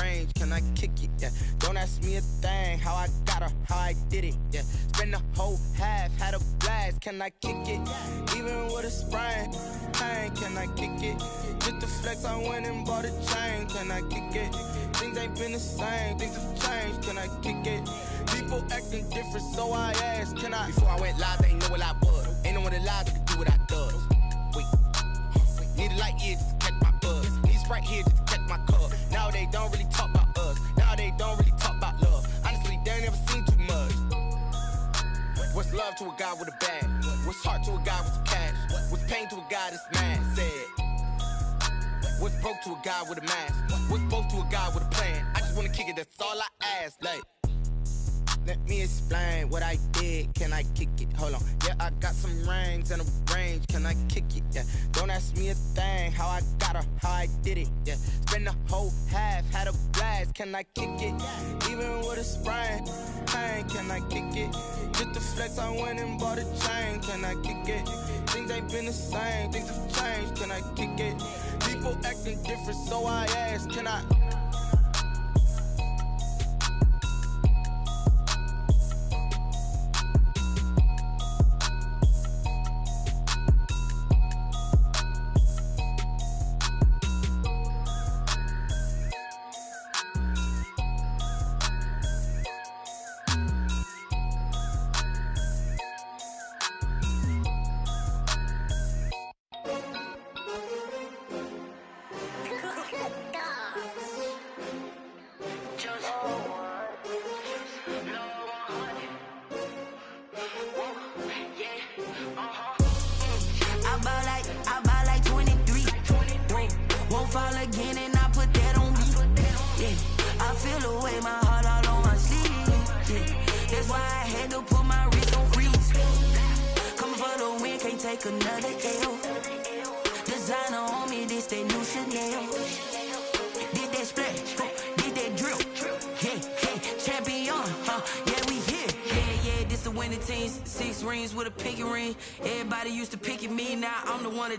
range, can I kick it? Yeah. Don't ask me a thing, how I got her, how I did it. Yeah. Spend the whole half, had a blast, can I kick it? Even with a sprain, pain, can I kick it? Just to flex, I went and bought a chain, can I kick it? Things ain't been the same, things have changed, can I kick it? People acting different, so I asked, can I? Before I went live, they ain't know what I was. Ain't no one alive that could do what I does. Wait, need a light here just to catch my buzz. Need a Sprite here just to catch my cup. Now they don't really talk about us. Now they don't really talk about love. Honestly, they ain't never seen too much. What's love to a guy with a bag? What's heart to a guy with some cash? What's pain to a guy that's mad? Said. What's broke to a guy with a mask? What's both to a guy with a plan? I just wanna kick it, that's all I ask. Like, let me explain what I did. Can I kick it? Hold on. Yeah, I got some rings and a range. Can I kick it? Yeah. Don't ask me a thing. How I got her, how I did it. Yeah. Spend the whole half, had a blast. Can I kick it? Even with a sprain, pain. Can I kick it? Just to flex, I went and bought a chain. Can I kick it? Things ain't been the same. Things have changed. Can I kick it? People acting different, so I ask. Can I?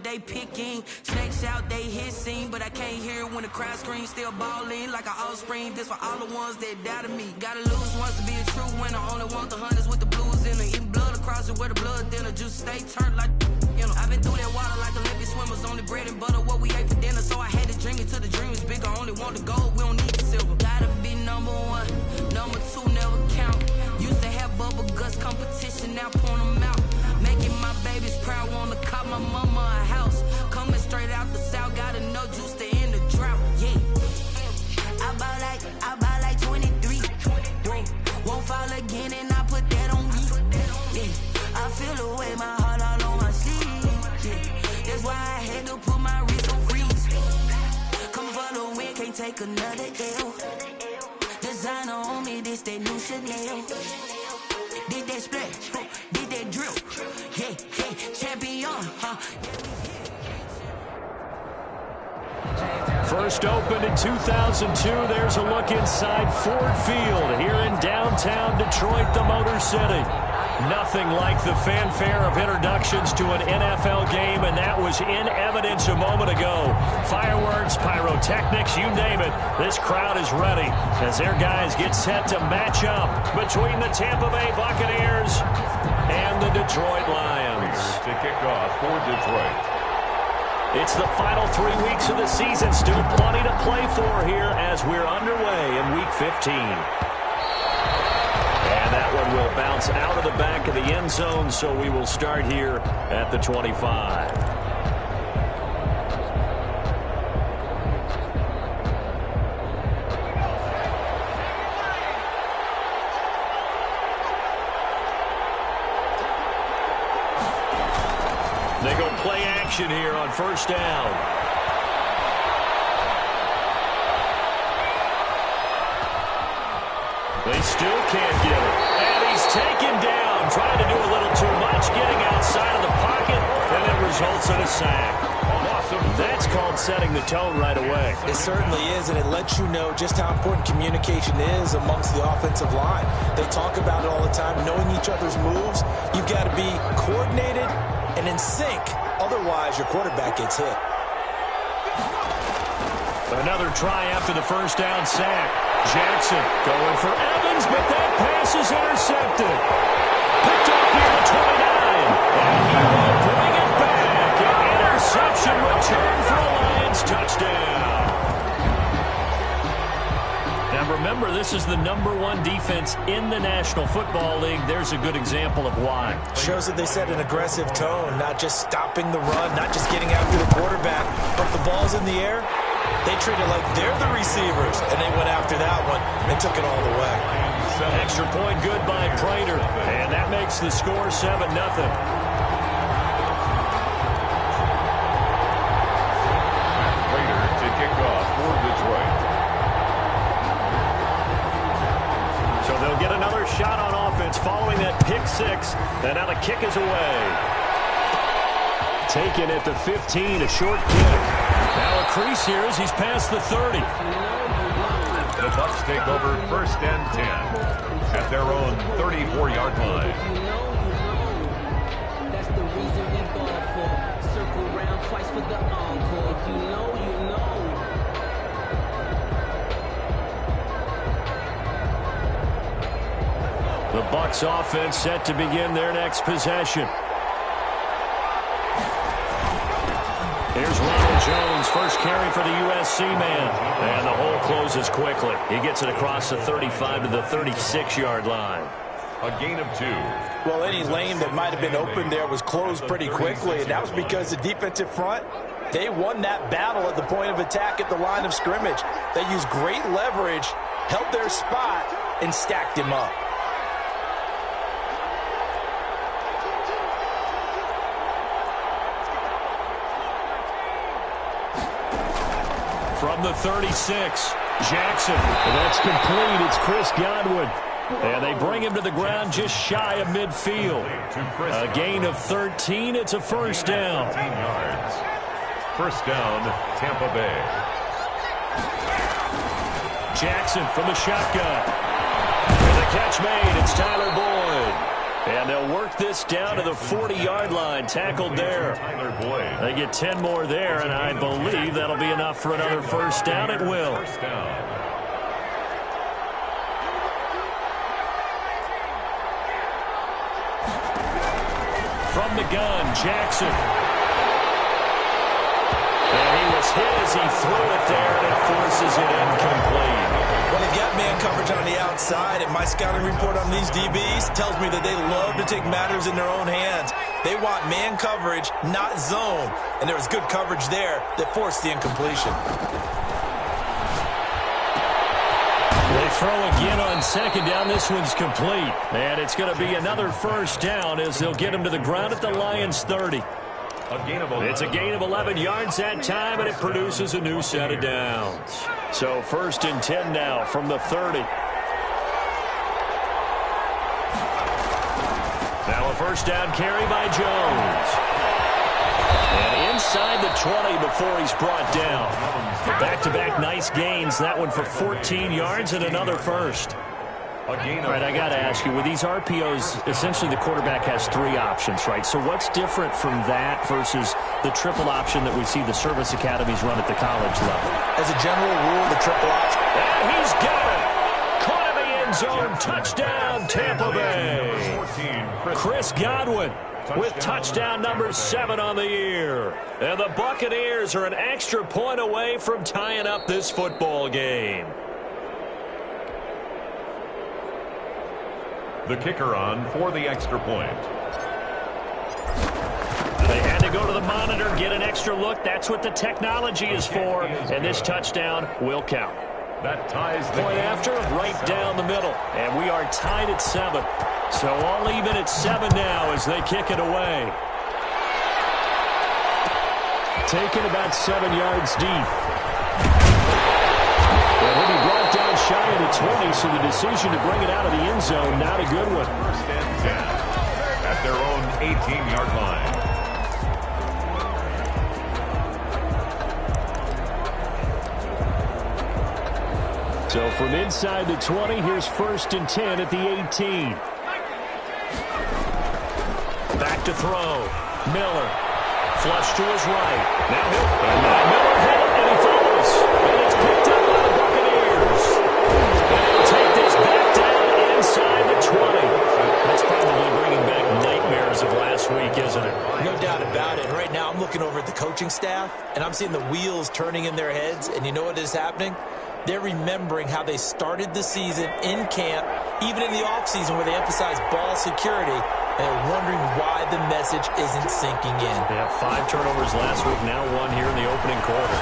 They picking snakes out, they hissing, but I can't hear it when the crowd screams. Still balling like an offspring. This for all the ones that doubted me. Gotta lose once to be a true winner. Only want the hunters with the blues in it. Eating blood across it where the blood thinner. Just stay turned like you know. I've been through that water like Olympic swimmers. Only bread and butter what we ate for dinner. So I had to dream it till the dream is bigger. Only want the gold, we don't need the silver. Gotta be number one, number two never count. Used to have bubble guts competition, now point them out. Making my babies proud, wanna cop my mama a house. Coming straight out the south, gotta know juice to end the drought. Yeah, I buy like 23. Won't fall again, and I put that on me. Yeah, I feel the way, my heart all on my sleeve. Yeah, that's why I had to put my wrist on freeze. Coming for the win, can't take another L. Designer on me, this that new Chanel. Did that splash, did that drill. Yeah, yeah, champion, huh? First opened in 2002, there's a look inside Ford Field here in downtown Detroit, the Motor City. Nothing like the fanfare of introductions to an NFL game, and that was in evidence a moment ago. Fireworks, pyrotechnics, you name it. This crowd is ready as their guys get set to match up between the Tampa Bay Buccaneers and the Detroit Lions. To kick off for Detroit. It's the final 3 weeks of the season. Still plenty to play for here as we're underway in Week 15. And that one will bounce out of the back of the end zone, so we will start here at the 25. They go play action here on first down. They still can't get it. And he's taken down, trying to do a little too much, getting outside of the pocket, and it results in a sack. That's called setting the tone right away. It certainly is, and it lets you know just how important communication is amongst the offensive line. They talk about it all the time, knowing each other's moves. You've got to be coordinated and in sync. Otherwise, your quarterback gets hit. Another try after the first down sack. Jackson going for Evans, but that pass is intercepted. Picked up here at 29. And he will bring it back. An interception return for a Lions touchdown. Now remember, this is the #1 defense in the National Football League. There's a good example of why. Shows that they set an aggressive tone, not just stopping the run, not just getting after the quarterback, but if the ball's in the air, they treat it like they're the receivers, and they went after that one and took it all the way. Extra point good by Prater, and that makes the score 7-0. Prater to kick off for Detroit. So they'll get another shot on offense following that pick six, and now the kick is away. Taken at the 15, a short kick. Now a crease here as he's past the 30. The Bucs take over 1st and 10 at their own 34-yard line. That's the reason we ball for. Circle round twice for the encore. If you know, you know. The Bucs offense set to begin their next possession. Here's Ronald Jones, first carry for the USC man. And the hole closes quickly. He gets it across the 35 to the 36-yard line. A gain of 2. Well, any lane that might have been open there was closed pretty quickly, and that was because the defensive front, they won that battle at the point of attack at the line of scrimmage. They used great leverage, held their spot, and stacked him up. From the 36, Jackson. And that's complete. It's Chris Godwin. And they bring him to the ground just shy of midfield. A gain of 13. It's a first down. 13 yards. First down, Tampa Bay. Jackson from the shotgun. And the catch made. It's Tyler Boyd. And they'll work this down to the 40-yard line. Tackled there. Tyler Boyd. They get 10 more there, and I believe that'll be enough for another first down. It will. First down. From the gun, Jackson. And he was hit as he threw it there, and it forces it incomplete. Well, they've got man coverage on the outside, and my scouting report on these DBs tells me that they love to take matters in their own hands. They want man coverage, not zone. And there was good coverage there that forced the incompletion. They throw again on second down. This one's complete. And it's going to be another first down as they'll get him to the ground at the Lions' 30. It's a gain of 11 yards that time, and it produces a new set of downs. So 1st and 10 now from the 30. Now a first down carry by Jones. And inside the 20 before he's brought down. Back-to-back nice gains. That one for 14 yards and another first. All right, I got to ask you, with these RPOs, essentially the quarterback has 3 options, right? So what's different from that versus the triple option that we see the service academies run at the college level? As a general rule, the triple option. And he's got it. Caught in the end zone. Touchdown, Tampa Bay. Chris Godwin with touchdown number 7 on the year. And the Buccaneers are an extra point away from tying up this football game. The kicker on for the extra point. They had to go to the monitor, get an extra look. That's what the technology is for. And this touchdown will count. That ties the point after, right down the middle. And we are tied at 7. So all even at 7 now as they kick it away. Taken about 7 yards deep. And he'll be brought down shy of the 20, so the decision to bring it out of the end zone, not a good one. 1st and 10 at their own 18-yard line. So from inside the 20, here's 1st and 10 at the 18. Back to throw. Miller. Flush to his right. Now Miller hit it, and he falls. And and I'm seeing the wheels turning in their heads, and you know what is happening? They're remembering how they started the season in camp, even in the offseason where they emphasize ball security, and they're wondering why the message isn't sinking in. They have 5 turnovers last week, now 1 here in the opening quarter.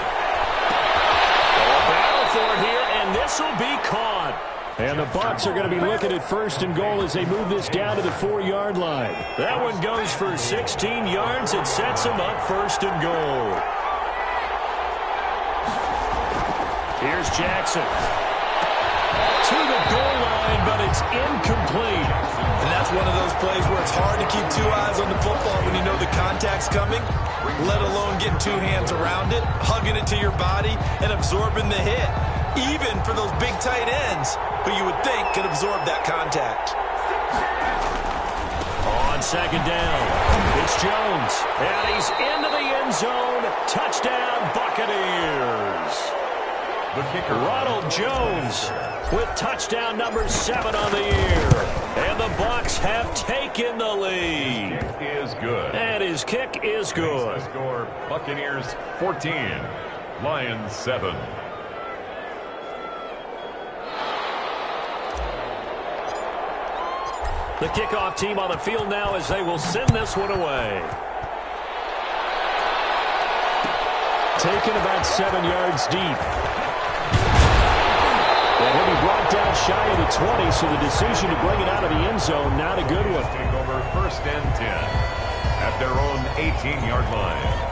A battle for it here, and this will be caught. And the Bucs are going to be looking at first and goal as they move this down to the 4-yard line. That one goes for 16 yards. It sets them up first and goal. Here's Jackson. To the goal line, but it's incomplete. And that's one of those plays where it's hard to keep 2 eyes on the football when you know the contact's coming, let alone getting 2 hands around it, hugging it to your body, and absorbing the hit. Even for those big tight ends, who you would think could absorb that contact. On second down, it's Jones. And he's into the end zone. Touchdown, Buccaneers. The kicker, Ronald Jones, with touchdown number 7 on the year. And the Bucs have taken the lead. kick is good. And his kick is good. Score, Buccaneers 14, Lions 7. The kickoff team on the field now as they will send this one away. Taken about 7 yards deep. And he'll be brought down shy of the 20, so the decision to bring it out of the end zone, not a good one. Take over first and 10 at their own 18-yard line.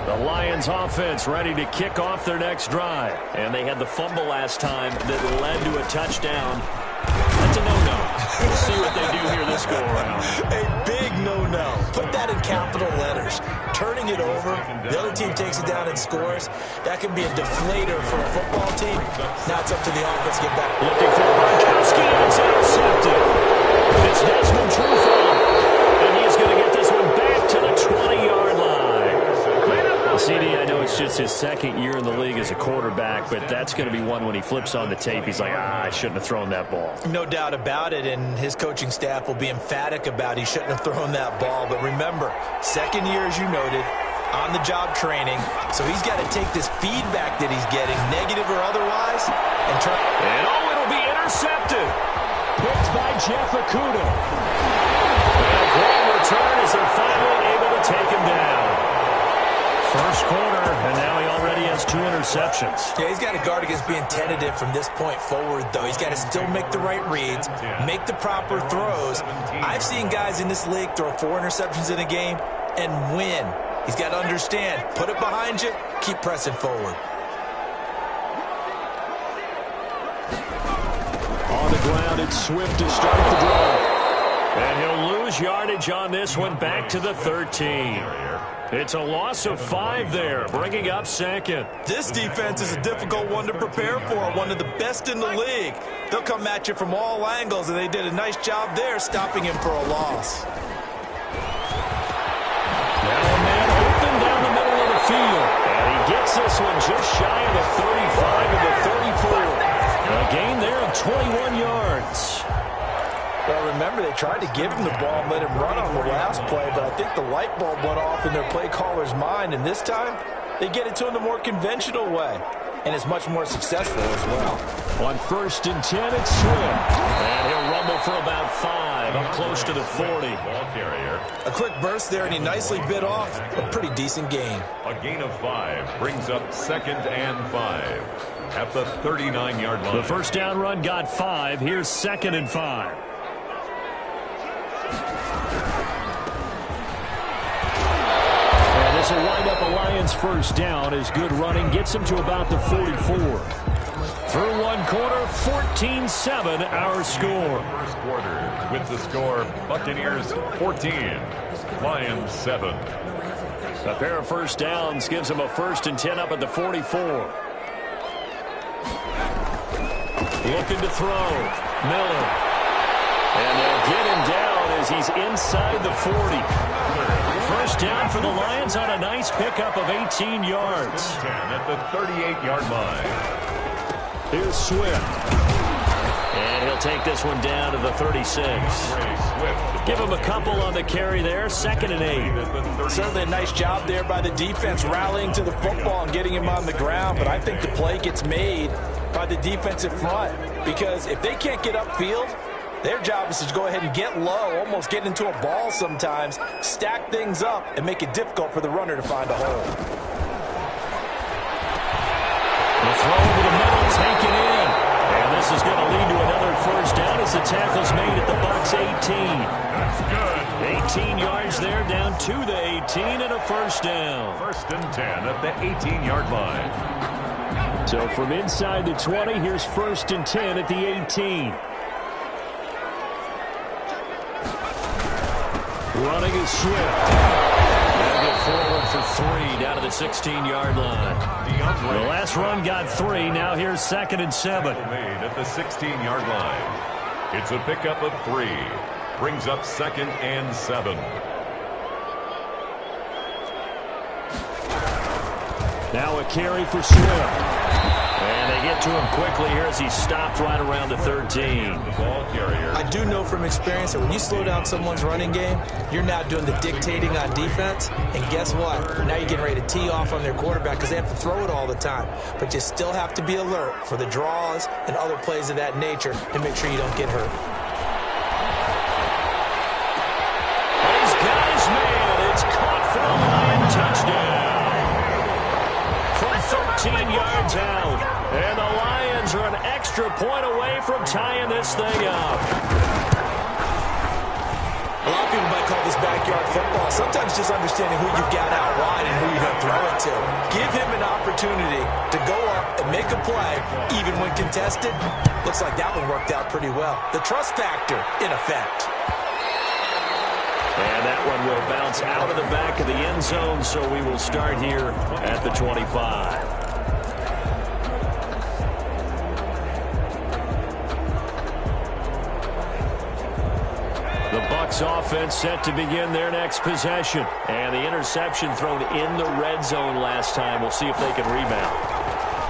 The Lions offense ready to kick off their next drive. And they had the fumble last time that led to a touchdown. That's a no-no. We'll see what they do here this go-around. A big no-no. Put that in capital letters. Turning it over, the other team takes it down and scores. That can be a deflator for a football team. Now it's up to the offense to get back. Looking for Gronkowski, and it's intercepted. It's Desmond Trufant. And he's going to get this one back to the 20-yard line. CD, I know it's just his second year in the league as a quarterback, but that's going to be one when he flips on the tape. He's like, I shouldn't have thrown that ball. No doubt about it, and his coaching staff will be emphatic about he shouldn't have thrown that ball. But remember, second year, as you noted, on-the-job training, so he's got to take this feedback that he's getting, negative or otherwise, and try. And it'll be intercepted. Picked by Jeff Okudah. And a great return as they're finally able to take him down. First quarter, and now he already has 2 interceptions. Yeah, he's got to guard against being tentative from this point forward, though. He's got to still make the right reads, make the proper throws. I've seen guys in this league throw 4 interceptions in a game and win. He's got to understand, put it behind you, keep pressing forward. On the ground, it's Swift to start the drive. And he'll lose yardage on this one, back to the 13. It's a loss of 5 there, bringing up second. This defense is a difficult one to prepare for, one of the best in the league. They'll come at you from all angles, and they did a nice job there stopping him for a loss. Now a man open down the middle of the field. And he gets this one just shy of the 35 of the 34. A gain there of 21 yards. Well, remember, they tried to give him the ball and let him run on the last play, but I think the light bulb went off in their play caller's mind, and this time they get it to him the more conventional way, and it's much more successful as well. On first and 10, it's Swift. And he'll rumble for about 5, up close to the 40. Ball carrier. A quick burst there, and he nicely bit off a pretty decent gain. A gain of 5 brings up second and 5 at the 39-yard line. The first down run got 5. Here's second and 5. And this will wind up a Lions first down as good running gets him to about the 44. Through one quarter, 14-7 our score. First quarter with the score, Buccaneers 14, Lions 7. A pair of first downs gives him a first and 10 up at the 44. Looking to throw. Miller. And they'll get him down as he's inside the 40. First down for the Lions on a nice pickup of 18 yards. 10 at the 38-yard line. Here's Swift. And he'll take this one down to the 36. Give him a couple on the carry there. 2nd and 8. Certainly a nice job there by the defense rallying to the football and getting him on the ground. But I think the play gets made by the defensive front, because if they can't get upfield, their job is to go ahead and get low, almost get into a ball sometimes, stack things up, and make it difficult for the runner to find a hole. The throw over the middle, taken in. And this is going to lead to another first down as the tackle's made at the Bucs 18. That's good. 18 yards there, down to the 18, and a first down. 1st and 10 at the 18-yard line. So from inside the 20, here's 1st and 10 at the 18. Running is Swift. They'll get forward for 3 down to the 16-yard line. The last run got 3. Now here's 2nd and 7. Made at the 16-yard line. It's a pickup of 3. Brings up 2nd and 7. Now a carry for Swift. And they get to him quickly here as he's stopped right around the 13. The ball carrier. I do know from experience that when you slow down someone's running game, you're now doing the dictating on defense. And guess what? Now you're getting ready to tee off on their quarterback because they have to throw it all the time. But you still have to be alert for the draws and other plays of that nature to make sure you don't get hurt. He's got his man. It's caught for a Lion touchdown. From 13 yards out. And the Lions are an extra point away from tying this thing up. A lot of people might call this backyard football. Sometimes just understanding who you've got out wide and who you're going to throw it to. Give him an opportunity to go up and make a play, even when contested. Looks like that one worked out pretty well. The trust factor, in effect. And that one will bounce out of the back of the end zone, so we will start here at the 25. The Bucs offense set to begin their next possession. And the interception thrown in the red zone last time. We'll see if they can rebound.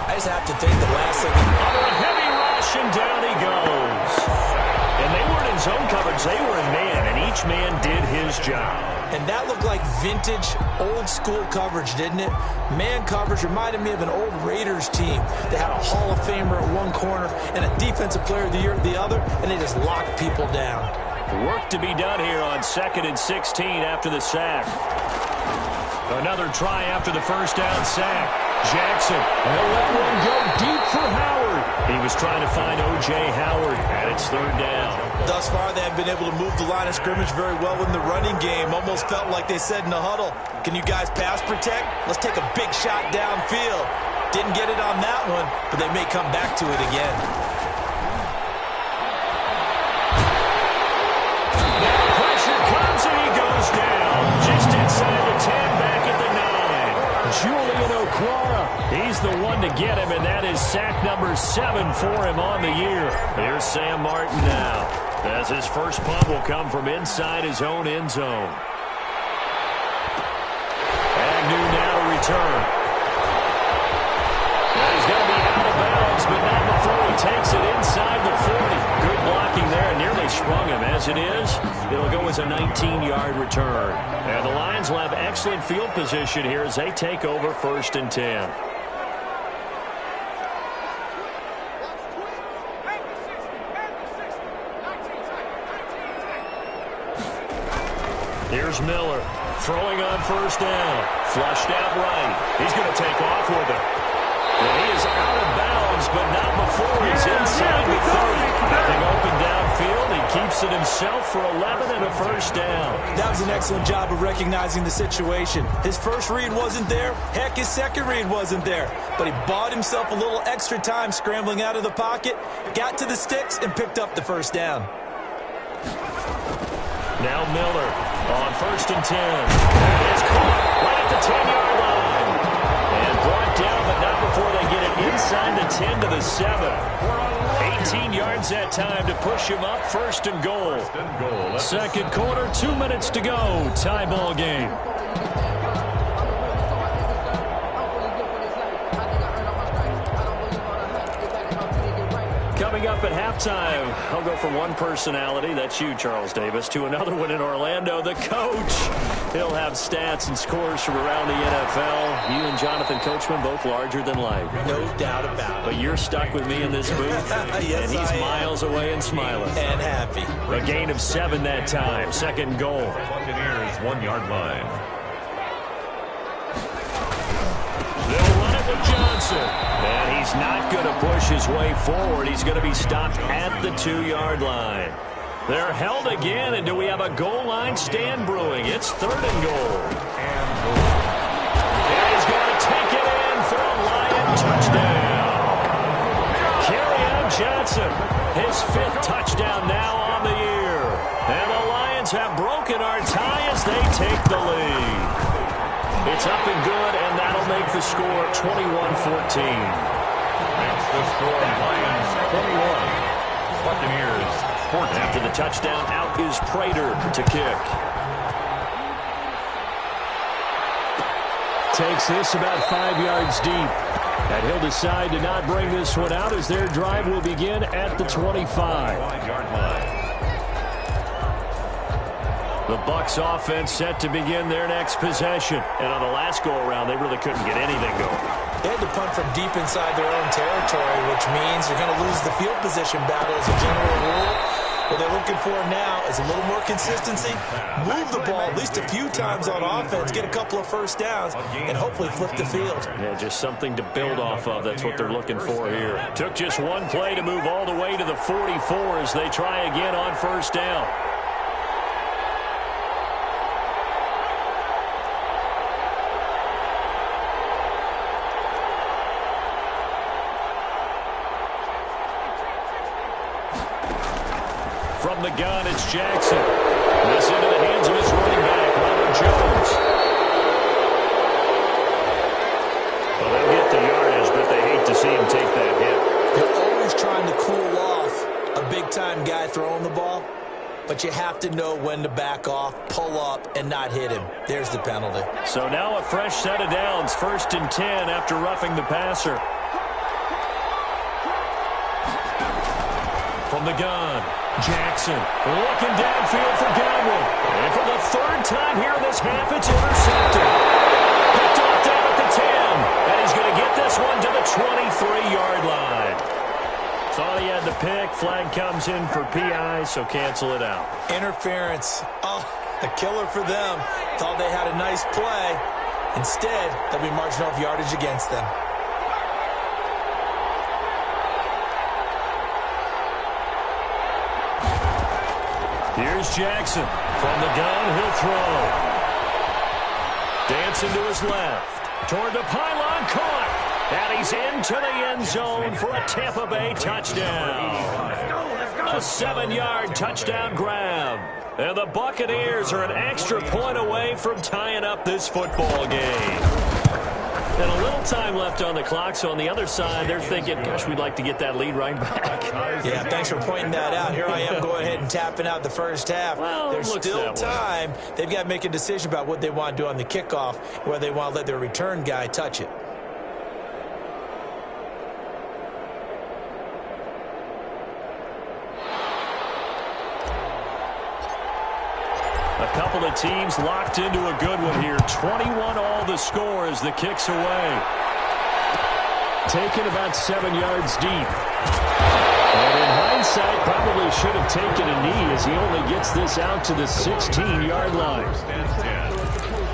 I just have to think the last thing. Under a heavy rush, and down he goes. And they weren't in zone coverage. They were in man, and each man did his job. And that looked like vintage, old-school coverage, didn't it? Man coverage reminded me of an old Raiders team. They had a Hall of Famer at one corner and a Defensive Player of the Year at the other, and they just locked people down. Work to be done here on 2nd and 16 after the sack. Another try after the first down sack. Jackson, and they'll let one go deep for Howard. He was trying to find O.J. Howard, and it's 3rd down. Thus far, they have been able to move the line of scrimmage very well in the running game. Almost felt like they said in the huddle, can you guys pass protect? Let's take a big shot downfield. Didn't get it on that one, but they may come back to it again. Just inside the 10, back at the 9. Julian Okwara, he's the one to get him, and that is sack number 7 for him on the year. Here's Sam Martin now, as his first punt will come from inside his own end zone. Agnew now to return. And he's going to be out of bounds, but not before he takes it inside the 40. Good blocking there, and nearly sprung him. As it is, it'll go as a 19-yard return. And the Lions will have excellent field position here as they take over 1st and 10. Here's Miller throwing on 1st down. Flushed out right. He's going to take off with it. And he is out of bounds, but not before he's inside the 30. Nothing open downfield. He keeps it himself for 11 and a first down. That was an excellent job of recognizing the situation. His first read wasn't there. Heck, his second read wasn't there. But he bought himself a little extra time scrambling out of the pocket, got to the sticks, and picked up the first down. Now Miller on 1st and 10. And it's caught right at the 10-yard line. And brought down, but not before they get it inside the 10 to the 7. 18 yards that time to push him up. 1st and goal. 2nd quarter, 2 minutes to go. Tie ball game. Coming Coming up at halftime, I'll go from one personality, that's you, Charles Davis, to another one in Orlando, the coach. He'll have stats and scores from around the NFL. You and Jonathan Coachman, both larger than life. No doubt about it. But you're stuck with me in this booth, Yes, and he's miles away and smiling. And happy. A gain of 7 that time, second goal. Buccaneers 1-yard line. They'll run it with Johnson. And he's not going to push his way forward. He's going to be stopped at the 2-yard line. They're held again, and do we have a goal line stand brewing? It's 3rd and goal. And he's going to take it in for a Lion touchdown. Kerryon Johnson, his 5th touchdown now on the year. And the Lions have broken our tie as they take the lead. It's up and good, and that'll make the score 21-14. Makes the score Lions 21. Buccaneers 14. After the touchdown, out is Prater to kick. Takes this about 5 yards deep. And he'll decide to not bring this one out as their drive will begin at the 25. 5-yard line. The Bucs offense set to begin their next possession. And on the last go-around, they really couldn't get anything going. They had to punt from deep inside their own territory, which means you're going to lose the field position battle as a general rule. What they're looking for now is a little more consistency. Move the ball at least a few times on offense, get a couple of first downs, and hopefully flip the field. Yeah, just something to build off of. That's what they're looking for here. Took just one play to move all the way to the 44 as they try again on first down. From the gun, it's Jackson. This into the hands of his running back, Robert Jones. Well, they'll get the yardage, but they hate to see him take that hit. You're always trying to cool off a big-time guy throwing the ball, but you have to know when to back off, pull up, and not hit him. There's the penalty. So now a fresh set of downs, 1st and 10 after roughing the passer. From the gun, Jackson looking downfield for Godwin. And for the 3rd time here in this half, it's intercepted. Picked off down at the 10. And he's going to get this one to the 23-yard line. Thought he had the pick. Flag comes in for PI, so cancel it out. Interference. Oh, a killer for them. Thought they had a nice play. Instead, they'll be marching off yardage against them. Here's Jackson. From the gun, he'll throw. Dancing to his left. Toward the pylon, caught. And he's into the end zone for a Tampa Bay touchdown. A 7-yard touchdown grab. And the Buccaneers are an extra point away from tying up this football game. And a little time left on the clock, so on the other side, they're thinking, gosh, we'd like to get that lead right back. Yeah, thanks for pointing that out. Here I am going ahead and tapping out the first half. Well, there's still time. They've got to make a decision about what they want to do on the kickoff, whether they want to let their return guy touch it. A couple of teams locked into a good one here. 21 all the score as the kick's away. Taken about 7 yards deep. And in hindsight, probably should have taken a knee as he only gets this out to the 16-yard line.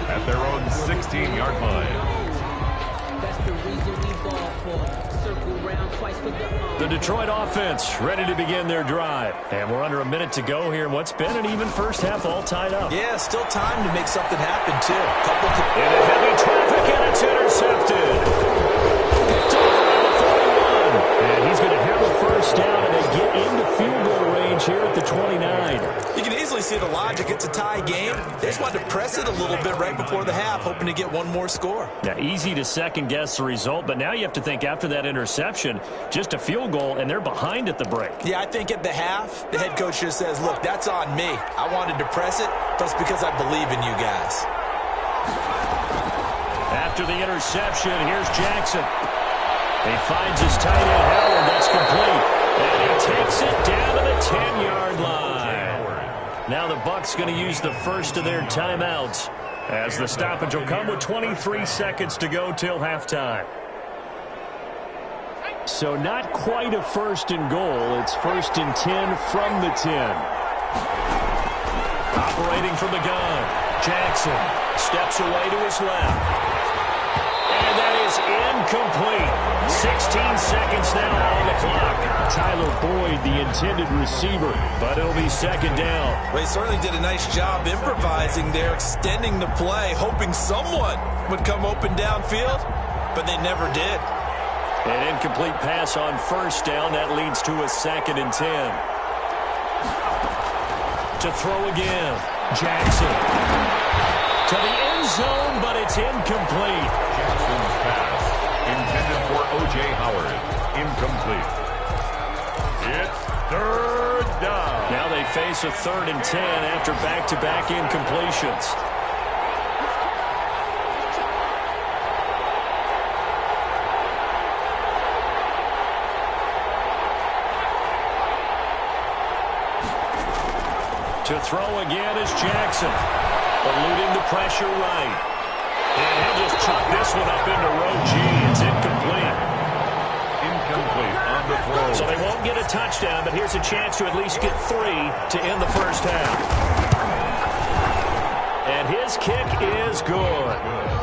At their own 16-yard line. That's the reason we ball for. Circle round twice for the The Detroit offense ready to begin their drive. And we're under a minute to go here in what's been an even first half all tied up. Yeah, still time to make something happen, too. Into heavy traffic, and it's intercepted. Picked off around the 41. And he's going to have a first down and they get into field goal range here at the 29. You can easily see the logic. It's a tie game. They just wanted to press it a little bit right before the half, hoping to get one more score. Now, easy to second-guess the result, but now you have to think after that interception, just a field goal, and they're behind at the break. Yeah, I think at the half, the head coach just says, look, that's on me. I wanted to press it, but it's because I believe in you guys. After the interception, here's Jackson. He finds his tight end, Howard. That's complete. And he takes it down to the 10-yard line. Now the Bucs going to use the first of their timeouts, as the stoppage will come with 23 seconds to go till halftime. So not quite a first and goal. It's first and 10 from the 10. Operating from the gun, Jackson steps away to his left. And that is incomplete. 16 seconds now on the clock. Tyler Boyd, the intended receiver, but it'll be second down. Well, he certainly did a nice job improvising there, extending the play, hoping someone would come open downfield, but they never did. An incomplete pass on first down. That leads to a second and 10. To throw again. Jackson. To the end zone, but it's incomplete. Jackson's pass, intended for O.J. Howard, incomplete. It's third down. Now they face a 3rd and 10 after back-to-back incompletions. To throw again is Jackson, eluding the pressure right. And he'll just chuck this one up into row G. It's incomplete. Incomplete on the throw. So they won't get a touchdown, but here's a chance to at least get 3 to end the first half. And his kick is good.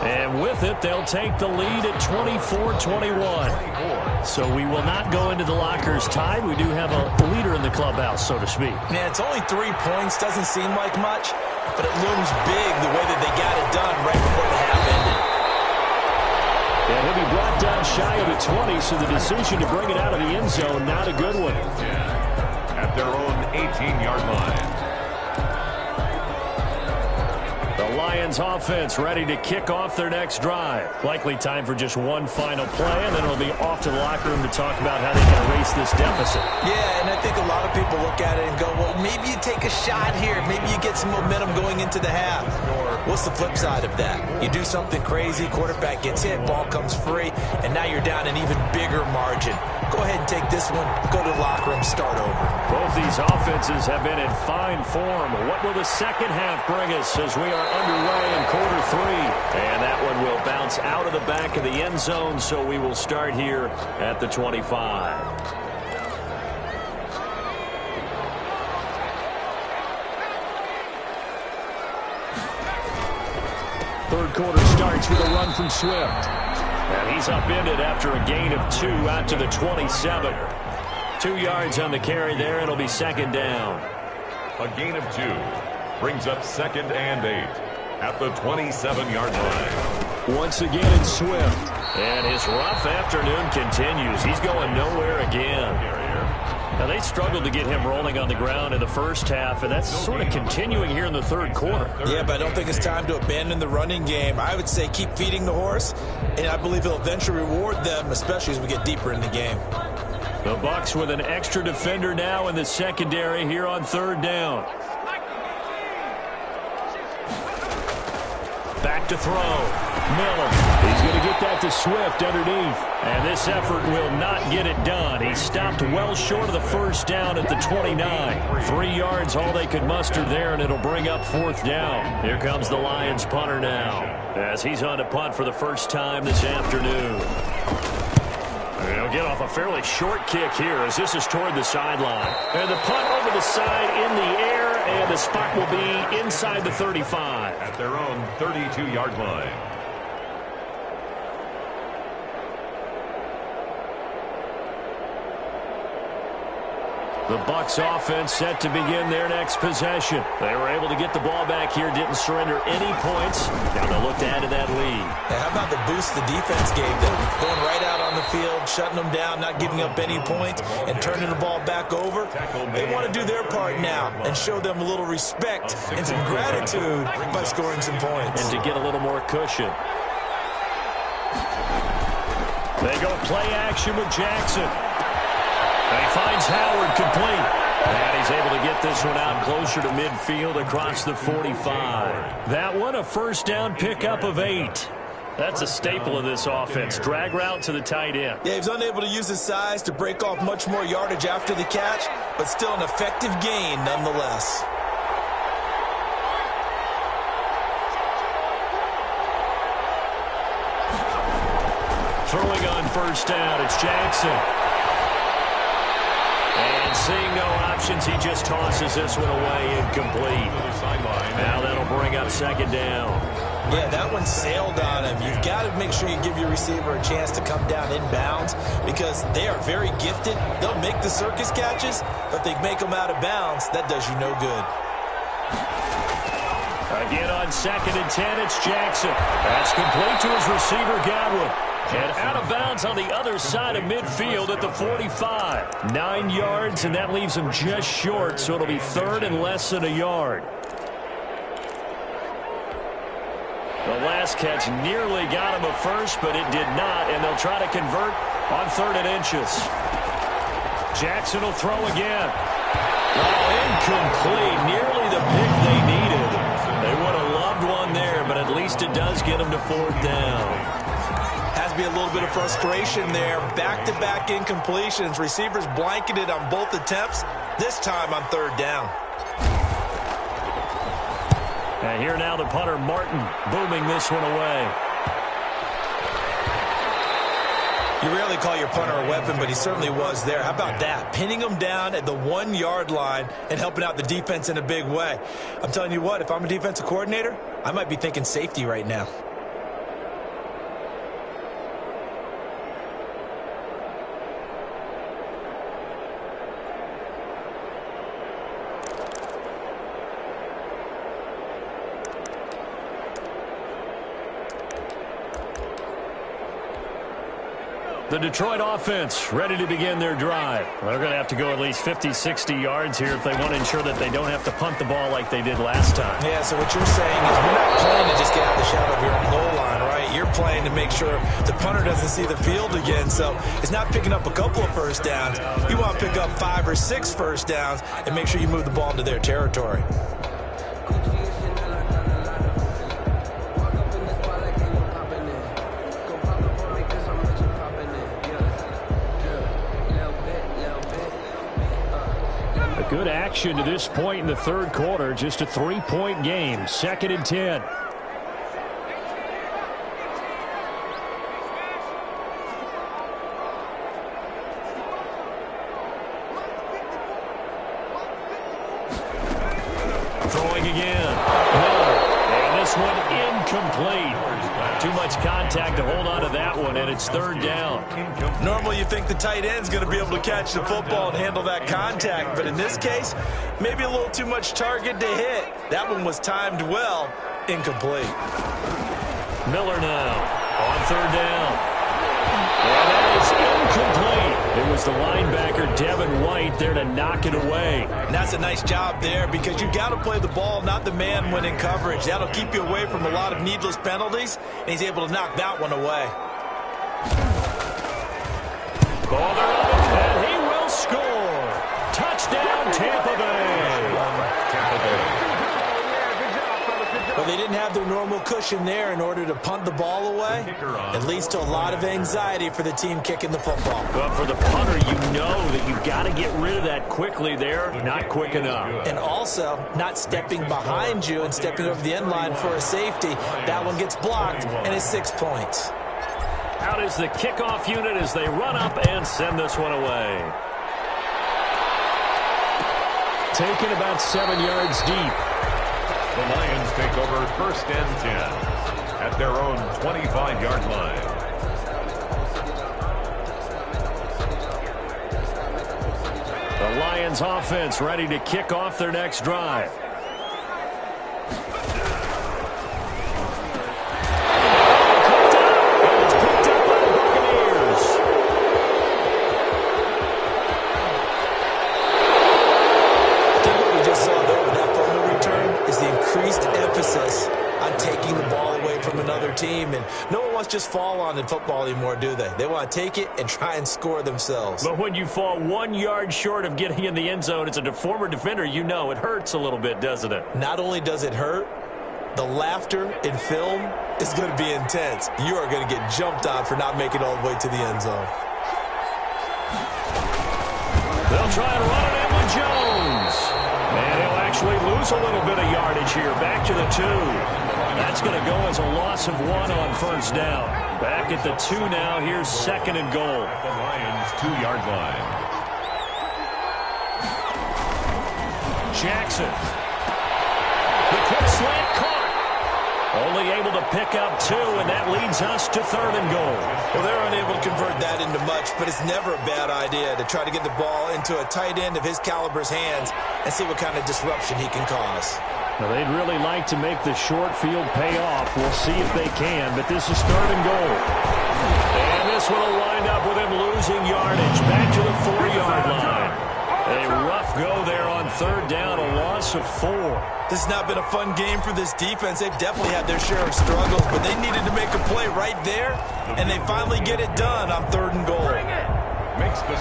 And with it, they'll take the lead at 24-21. So we will not go into the lockers tied. We do have a leader in the clubhouse, so to speak. Yeah, it's only 3 points. Doesn't seem like much, but it looms big the way that they got it done right before the half ended. And he'll be brought down shy of the 20, so the decision to bring it out of the end zone, not a good one. At their own 18-yard line. The Lions offense ready to kick off their next drive. Likely time for just one final play, and then it'll be off to the locker room to talk about how they can erase this deficit. Yeah, and I think a lot of people look at it and go, well, maybe you take a shot here. Maybe you get some momentum going into the half. What's the flip side of that? You do something crazy, quarterback gets hit, ball comes free, and now you're down an even bigger margin. Go ahead and take this one, go to the locker room, start over. Both these offenses have been in fine form. What will the second half bring us as we are underway in quarter 3? And that one will bounce out of the back of the end zone, so we will start here at the 25. Third quarter starts with a run from Swift. And he's upended after a gain of 2 out to the 27. 2 yards on the carry there. It'll be second down. A gain of 2 brings up second and 8 at the 27-yard line. Once again it's Swift. And his rough afternoon continues. He's going nowhere again. Now, they struggled to get him rolling on the ground in the first half, and that's sort of continuing here in the third quarter. Yeah, but I don't think it's time to abandon the running game. I would say keep feeding the horse, and I believe he'll eventually reward them, especially as we get deeper in the game. The Bucs with an extra defender now in the secondary here on third down. Back to throw. Miller. He's going to get that to Swift underneath. And this effort will not get it done. He stopped well short of the first down at the 29. 3 yards all they could muster there, and it'll bring up fourth down. Here comes the Lions punter now, as he's on to punt for the first time this afternoon. He'll get off a fairly short kick here as this is toward the sideline. And the punt over the side in the air, and the spot will be inside the 35. At their own 32-yard line. The Bucs offense set to begin their next possession. They were able to get the ball back here, didn't surrender any points. Now they'll look to add to that lead. Yeah, how about the boost the defense gave them? Going right out on the field, shutting them down, not giving up any points, and turning the ball back over. They want to do their part now and show them a little respect and some gratitude by scoring some points. And to get a little more cushion. They go play action with Jackson. And he finds Howard complete. And he's able to get this one out closer to midfield across the 45. That one a first down pickup of 8. That's a staple of this offense. Drag route to the tight end. Yeah, he's unable to use his size to break off much more yardage after the catch, but still an effective gain nonetheless. Throwing on first down, it's Jackson. And seeing no options, he just tosses this one away, incomplete. Now that'll bring up second down. Yeah, that one sailed on him. You've got to make sure you give your receiver a chance to come down inbounds because they are very gifted. They'll make the circus catches, but if they make them out of bounds, that does you no good. Again on 2nd and 10, it's Jackson. That's complete to his receiver, Godwin. And out of bounds on the other side of midfield at the 45. 9 yards, and that leaves him just short, so it'll be 3rd and less than a yard. The last catch nearly got him a first, but it did not, and they'll try to convert on 3rd and inches. Jackson will throw again. Oh, incomplete. Nearly the pick they needed. They would have loved one there, but at least it does get them to 4th down. Has to be a little bit of frustration there. Back-to-back incompletions. Receivers blanketed on both attempts, this time on 3rd down. And here now the punter, Martin, booming this one away. You rarely call your punter a weapon, but he certainly was there. How about that? Pinning him down at the 1-yard line and helping out the defense in a big way. I'm telling you what, if I'm a defensive coordinator, I might be thinking safety right now. The Detroit offense ready to begin their drive. They're going to have to go at least 50, 60 yards here if they want to ensure that they don't have to punt the ball like they did last time. Yeah, so what you're saying is we're not playing to just get out of the shadow of your own goal line, right? You're playing to make sure the punter doesn't see the field again. So it's not picking up a couple of first downs. You want to pick up 5 or 6 first downs and make sure you move the ball into their territory. Good action to this point in the 3rd quarter. Just a 3-point game. 2nd and 10. Throwing again. Miller. And this one incomplete. Too much contact to hold on to that one, and it's 3rd down. Normally you think the tight end's going to be able to catch the football and handle that contact, but in this case, maybe a little too much target to hit. That one was timed well, incomplete. Miller now on 3rd down. And that is incomplete. It was the linebacker, Devin White, there to knock it away. And that's a nice job there because you got to play the ball, not the man when in coverage. That'll keep you away from a lot of needless penalties, and he's able to knock that one away. Ball there, and he will score. Touchdown, Tampa Bay. But they didn't have their normal cushion there in order to punt the ball away. It leads to a lot of anxiety for the team kicking the football. But for the punter, you know that you've got to get rid of that quickly there. Not quick enough. And also, not stepping behind you and stepping over the end line for a safety. That one gets blocked, and it's 6 points. Out is the kickoff unit as they run up and send this one away. Taken about 7 yards deep. The Lions take over 1st and 10 at their own 25-yard line. The Lions offense ready to kick off their next drive. Team, and no one wants to just fall on in football anymore, do they? They want to take it and try and score themselves. But when you fall 1 yard short of getting in the end zone as a former defender, you know it hurts a little bit, doesn't it? Not only does it hurt, the laughter in film is going to be intense. You are going to get jumped on for not making it all the way to the end zone. They'll try and run it in with Jones. And he'll actually lose a little bit of yardage here. Back to the 2. That's going to go as a loss of 1 on first down. Back at the 2 now. Here's 2nd and goal. At the Lions' 2-yard line. Jackson. The quick slant caught. Only able to pick up 2, and that leads us to 3rd and goal. Well, they're unable to convert that into much, but it's never a bad idea to try to get the ball into a tight end of his caliber's hands and see what kind of disruption he can cause. Now, they'd really like to make the short field pay off. We'll see if they can, but this is 3rd and goal. And this one will wind up with him losing yardage. Back to the 4-yard line. A rough go there on 3rd down, a loss of 4. This has not been a fun game for this defense. They've definitely had their share of struggles, but they needed to make a play right there, and they finally get it done on 3rd and goal.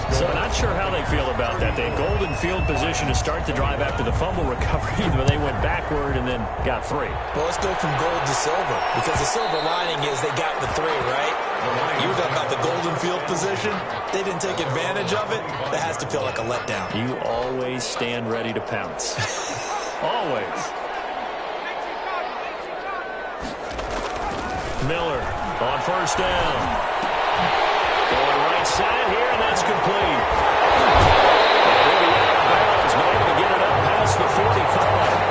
So not sure how they feel about that. They had golden field position to start the drive after the fumble recovery, but they went backward and then got 3. Well, let's go from gold to silver, because the silver lining is they got the 3, right? You were talking about the golden field position. They didn't take advantage of it. That has to feel like a letdown. You always stand ready to pounce. Always. Miller on first down. Going right side here, and that's complete. They'll be out of bounds, but able to get it up past the 45.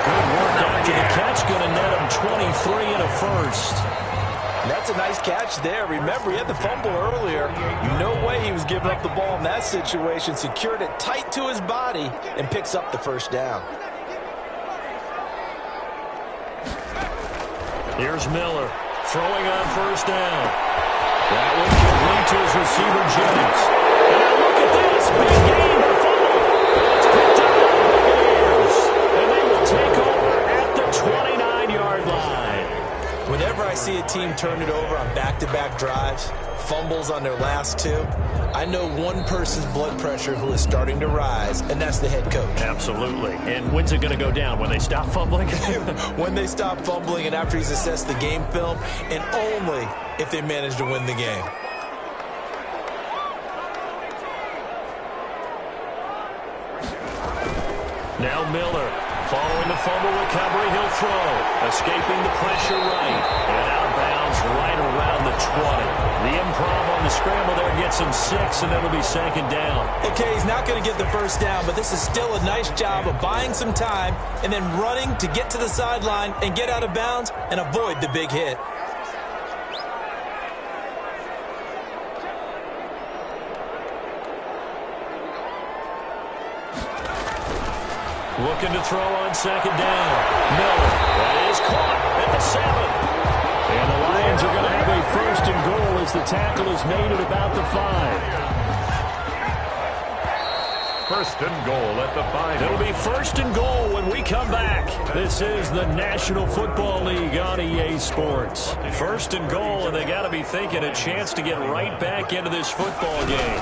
Good work after the catch. Going to net him 23 and a first. That's a nice catch there. Remember, he had the fumble earlier. No way he was giving up the ball in that situation. Secured it tight to his body and picks up the first down. Here's Miller throwing on first down. That one complete to his receiver, Jennings. And now look at this. Big game. The fumble. It's picked up by the Buccaneers. And they will take over at the 29-yard line. Whenever I see a team turn it over on back-to-back drives, fumbles on their last 2, I know one person's blood pressure who is starting to rise, and that's the head coach. Absolutely. And when's it going to go down? When they stop fumbling? When they stop fumbling and after he's assessed the game film, and only if they manage to win the game. Now Miller. Following the fumble recovery, he'll throw. Escaping the pressure right. And out of bounds right around the 20. The improv on the scramble there gets him 6, and that'll be 2nd down. Okay, he's not going to get the first down, but this is still a nice job of buying some time and then running to get to the sideline and get out of bounds and avoid the big hit. Looking to throw on 2nd down. Miller. That is caught at the 7. And the Lions are going to have a 1st and goal as the tackle is made at about the 5. 1st and goal at the 5. It'll be 1st and goal when we come back. This is the National Football League on EA Sports. 1st and goal, and they got to be thinking a chance to get right back into this football game.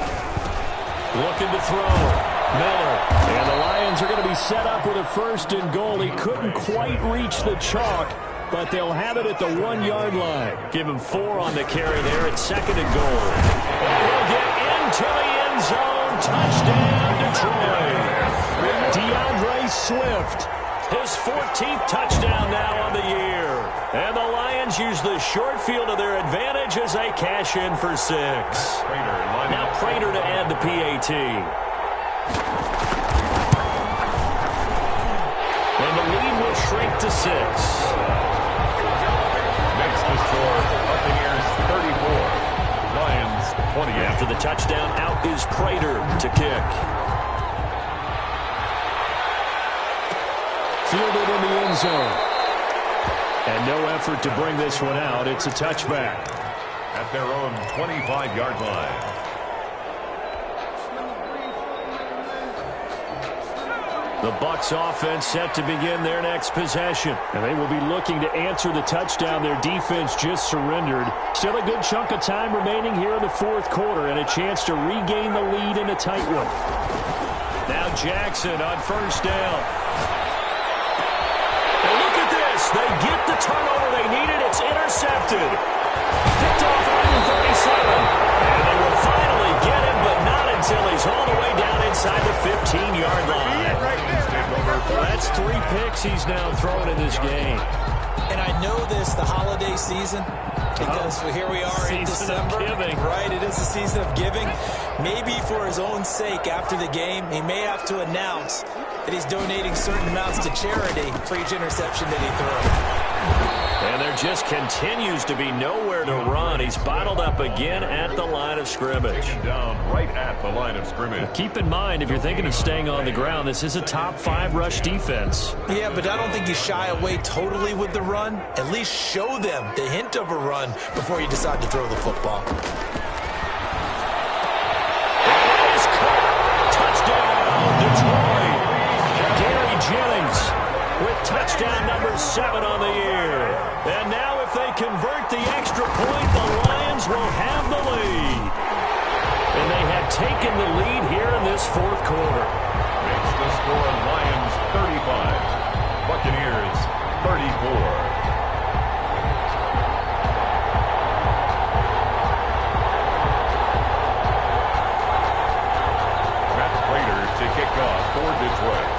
Looking to throw. Miller. And the Lions are going to be set up with a 1st and goal. He couldn't quite reach the chalk, but they'll have it at the 1-yard line. Give him 4 on the carry there at 2nd and goal. And he'll get into the end zone. Touchdown, Detroit. DeAndre Swift. His 14th touchdown now on the year. And the Lions use the short field to their advantage as they cash in for 6. Now Prater to add the PAT. And the lead will shrink to 6. Next to score, Buccaneers 34, Lions 20. After the touchdown, out is Prater to kick. Fielded in the end zone. And no effort to bring this one out. It's a touchback. At their own 25-yard line. The Bucs offense set to begin their next possession. And they will be looking to answer the touchdown their defense just surrendered. Still a good chunk of time remaining here in the 4th quarter and a chance to regain the lead in a tight one. Now Jackson on first down. And look at this. They get the turnover they needed. It's intercepted. Picked off right at 37. And they will finally get him, but not until he's all the way down inside the 15-yard line. That's 3 picks he's now thrown in this game. And I know this, the holiday season, because here we are in December. Right, it is the season of giving. Maybe for his own sake, after the game, he may have to announce that he's donating certain amounts to charity for each interception that he throws. And there just continues to be nowhere to run. He's bottled up again at the line of scrimmage. Taken down right at the line of scrimmage. Keep in mind, if you're thinking of staying on the ground, this is a top 5 rush defense. Yeah, but I don't think you shy away totally with the run. At least show them the hint of a run before you decide to throw the football. Touchdown, Detroit. Gary Jennings with touchdown number 7 on the year. And now if they convert the extra point, the Lions will have the lead. And they have taken the lead here in this 4th quarter. Makes the score Lions 35, Buccaneers 34. To kick off for Detroit.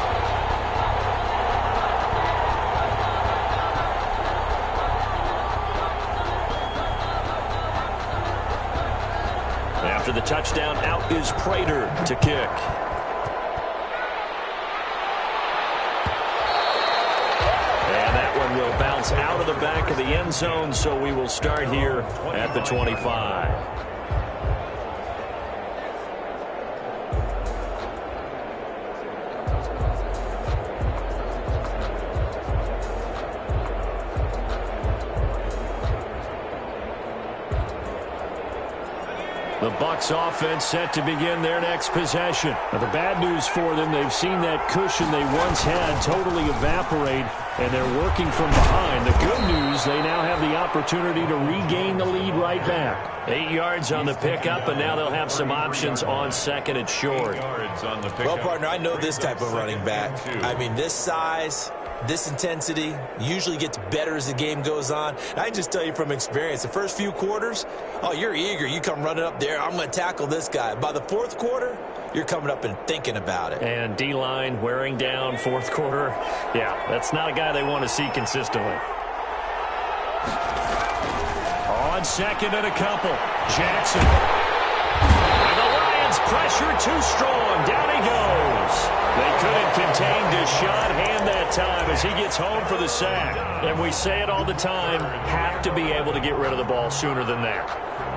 After the touchdown, out is Prater to kick. And that one will bounce out of the back of the end zone, so we will start here at the 25. The Bucs offense set to begin their next possession. Now, the bad news for them, they've seen that cushion they once had totally evaporate, and they're working from behind. The good news, they now have the opportunity to regain the lead right back. 8 yards on the pickup, and now they'll have some options on 2nd and short. Well, partner, I know this type of running back. I mean, this size, this intensity usually gets better as the game goes on. And I can just tell you from experience, the first few quarters, oh, you're eager. You come running up there, I'm going to tackle this guy. By the 4th quarter, you're coming up and thinking about it. And D-line wearing down 4th quarter. Yeah, that's not a guy they want to see consistently. On 2nd and a couple, Jackson. And the Lions pressure too strong. Down he goes. They couldn't contain Deshaun Hand that time as he gets home for the sack. And we say it all the time, have to be able to get rid of the ball sooner than that.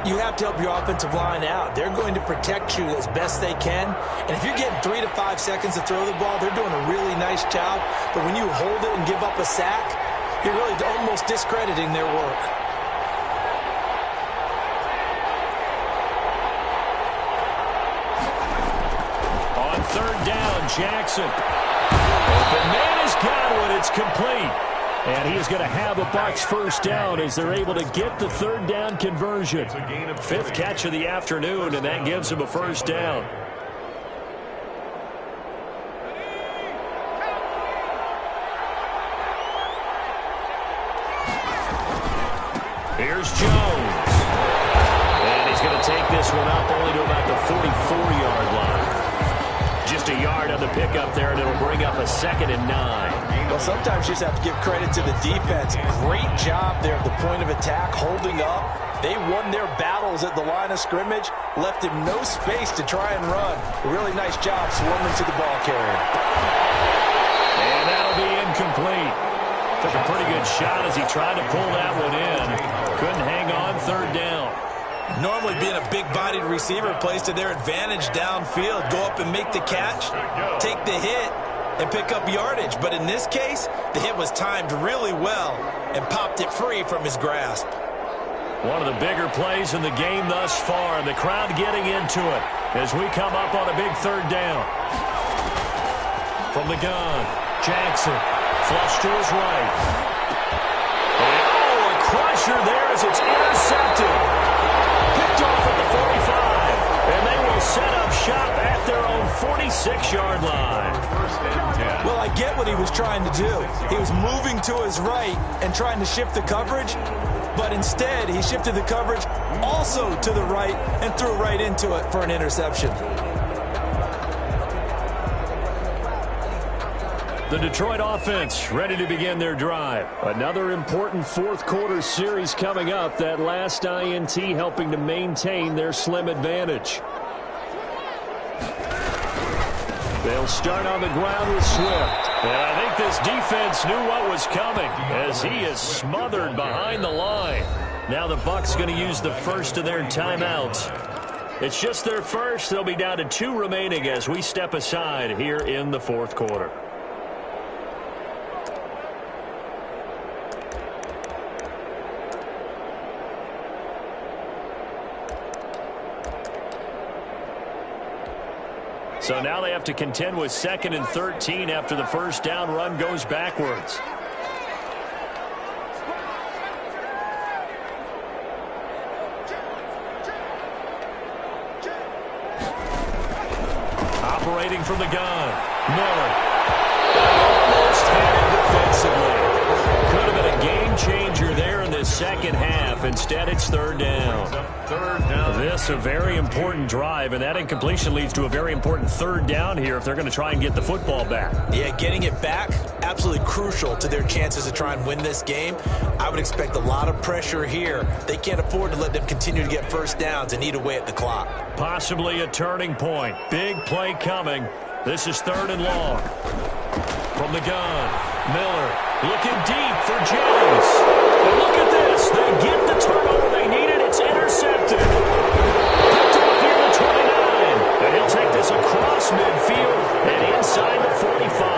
You have to help your offensive line out. They're going to protect you as best they can. And if you're getting 3 to 5 seconds to throw the ball, they're doing a really nice job. But when you hold it and give up a sack, you're really almost discrediting their work. On 3rd down, Jackson. Open man has got one. It's complete. And he is going to have a Bucs first down as they're able to get the 3rd down conversion. 5th catch of the afternoon, and that gives him a first down. Here's Jones. And he's going to take this one up only to about the 44-yard line. Just a yard on the pickup there, and it'll bring up a 2nd and 9. Well, sometimes you just have to give credit to the defense. Great job there at the point of attack, holding up. They won their battles at the line of scrimmage, left him no space to try and run. A really nice job swarming to the ball carrier. And that'll be incomplete. Took a pretty good shot as he tried to pull that one in. Couldn't hang on 3rd down. Normally being a big-bodied receiver plays to their advantage downfield. Go up and make the catch, take the hit, and pick up yardage. But in this case, the hit was timed really well and popped it free from his grasp. One of the bigger plays in the game thus far, and the crowd getting into it as we come up on a big 3rd down. From the gun, Jackson, flush to his right. And, oh, a crusher there as it's intercepted. Picked off at the 45, and they will set up shop at their own 46-yard line. and 10. Well, I get what he was trying to do. He was moving to his right and trying to shift the coverage, but instead he shifted the coverage also to the right and threw right into it for an interception. The Detroit offense ready to begin their drive. Another important fourth quarter series coming up. That last INT helping to maintain their slim advantage. They'll start on the ground with Swift. And I think this defense knew what was coming as he is smothered behind the line. Now the Bucs going to use the first of their timeouts. It's just their first. They'll be down to 2 remaining as we step aside here in the fourth quarter. So now they have to contend with 2nd and 13 after the first down run goes backwards. Operating from the gun, Miller. Almost had it defensively. Could have been a game changer there in the second half. Instead, it's 3rd down. This a very important drive, and that incompletion leads to a very important 3rd down here if they're going to try and get the football back. Yeah, getting it back, absolutely crucial to their chances to try and win this game. I would expect a lot of pressure here. They can't afford to let them continue to get first downs and eat away at the clock. Possibly a turning point. Big play coming. This is 3rd and long. From the gun, Miller looking deep for James. And look at this. They get the turnover they needed. It's intercepted. Picked up here at 29. And he'll take this across midfield and inside the 45.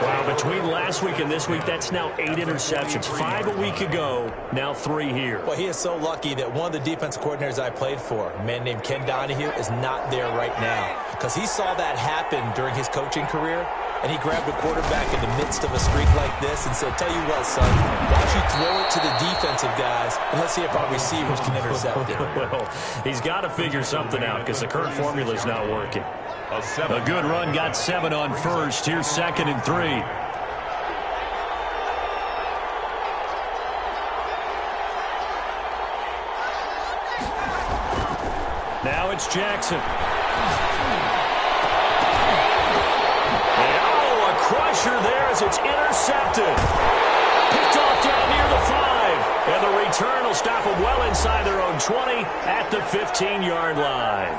Wow, between last week and this week, that's now 8 interceptions. 5 a week ago, now 3 here. Well, he is so lucky that one of the defensive coordinators I played for, a man named Ken Donahue, is not there right now. Because he saw that happen during his coaching career, and he grabbed a quarterback in the midst of a streak like this and said, tell you what, son, why don't you throw it to the defensive guys, and let's see if our receivers can intercept it. Well, he's got to figure something out because the current formula is not working. A good run got 7 on first. Here's 2nd and 3. Now it's Jackson. And a crusher there as it's intercepted. Picked off down near the 5. And the return will stop them well inside their own 20 at the 15-yard line.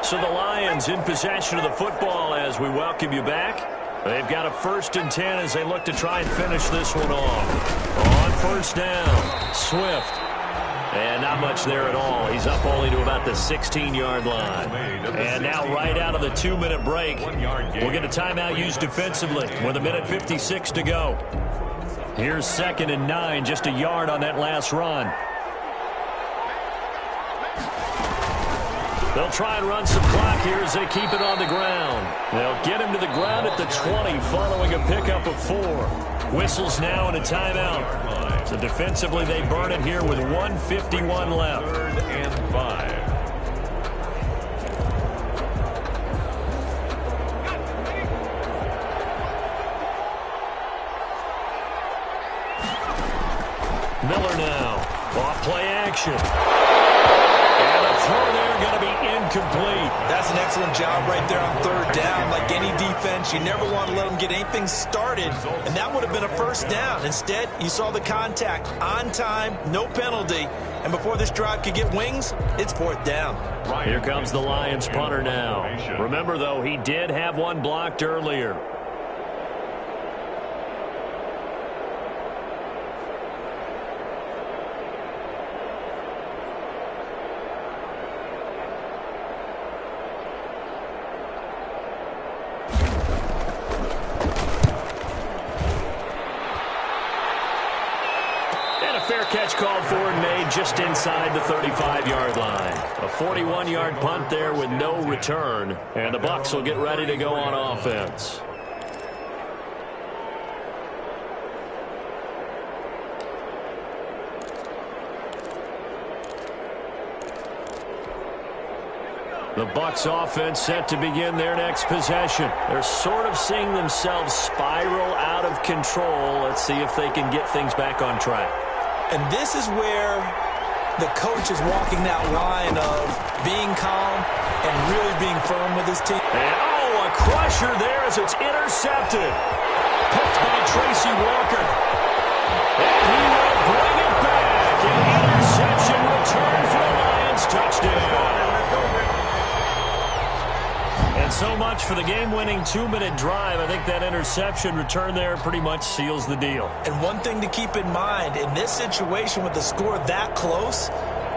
So the Lions in possession of the football as we welcome you back. They've got a 1st and 10 as they look to try and finish this one off. On 1st down, Swift. And not much there at all. He's up only to about the 16-yard line. And now right out of the 2-minute break, we'll get a timeout used defensively with 1:56 to go. Here's 2nd and 9, just a yard on that last run. They'll try and run some clock here as they keep it on the ground. They'll get him to the ground at the 20 following a pickup of 4. Whistles now and a timeout. So defensively they burn it here with 1:51 left. 3rd and 5. Miller now. Off play action. And the throw there going to be incomplete. That's an excellent job right there on 3rd down. Like any defense, you never want to let them get anything started, and that would have been a 1st down. Instead, you saw the contact on time, no penalty, and before this drive could get wings, it's 4th down. Here comes the Lions punter now. Remember, though, he did have one blocked earlier. Fair catch called for and made just inside the 35-yard line. A 41-yard punt there with no return. And the Bucs will get ready to go on offense. The Bucs offense set to begin their next possession. They're sort of seeing themselves spiral out of control. Let's see if they can get things back on track. And this is where the coach is walking that line of being calm and really being firm with his team. And, a crusher there as it's intercepted. Picked by Tracy Walker. And he will bring it back. An interception return for the Lions. Touchdown. And so much for the game-winning 2-minute drive. I think that interception return there pretty much seals the deal. And one thing to keep in mind, in this situation with the score that close,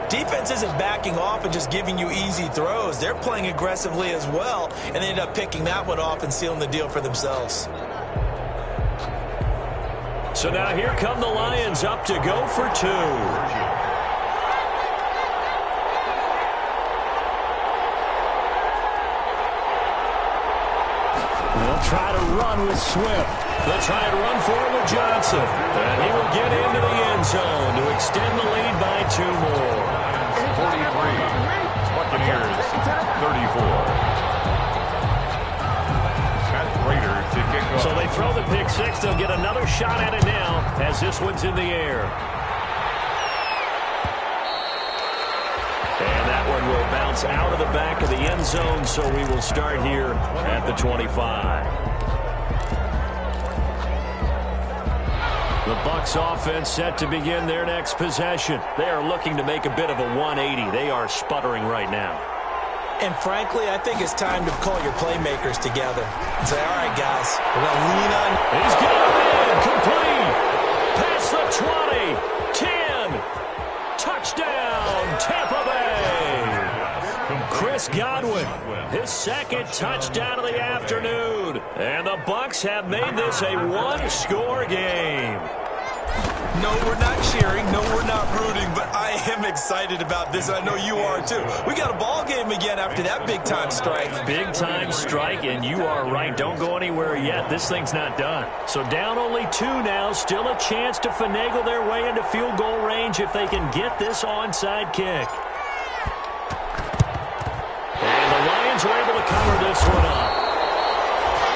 defense isn't backing off and just giving you easy throws. They're playing aggressively as well, and they end up picking that one off and sealing the deal for themselves. So now here come the Lions up to go for 2. They'll try to run with Swift. They'll try to run for it with Johnson. And he will get into the end zone to extend the lead by 2 more. 43. Buccaneers 34. To kick off. So they throw the pick six. They'll get another shot at it now as this one's in the air. And that one will bounce out of the back of the end zone, so we will start here at the 25. The Bucs offense set to begin their next possession. They are looking to make a bit of a 180. They are sputtering right now. And frankly, I think it's time to call your playmakers together and say, all right, guys, we're going to lean on. He's got it in. Complete. Past the 20. 10. Touchdown, Tampa Bay. Chris Godwin, his second touchdown of the afternoon. And the Bucs have made this a one-score game. No, we're not cheering. No, we're not rooting. But I am excited about this. I know you are, too. We got a ball game again after that big-time strike. Big-time strike, and you are right. Don't go anywhere yet. This thing's not done. So down only 2 now. Still a chance to finagle their way into field goal range if they can get this onside kick. And the Lions are able to cover this one up.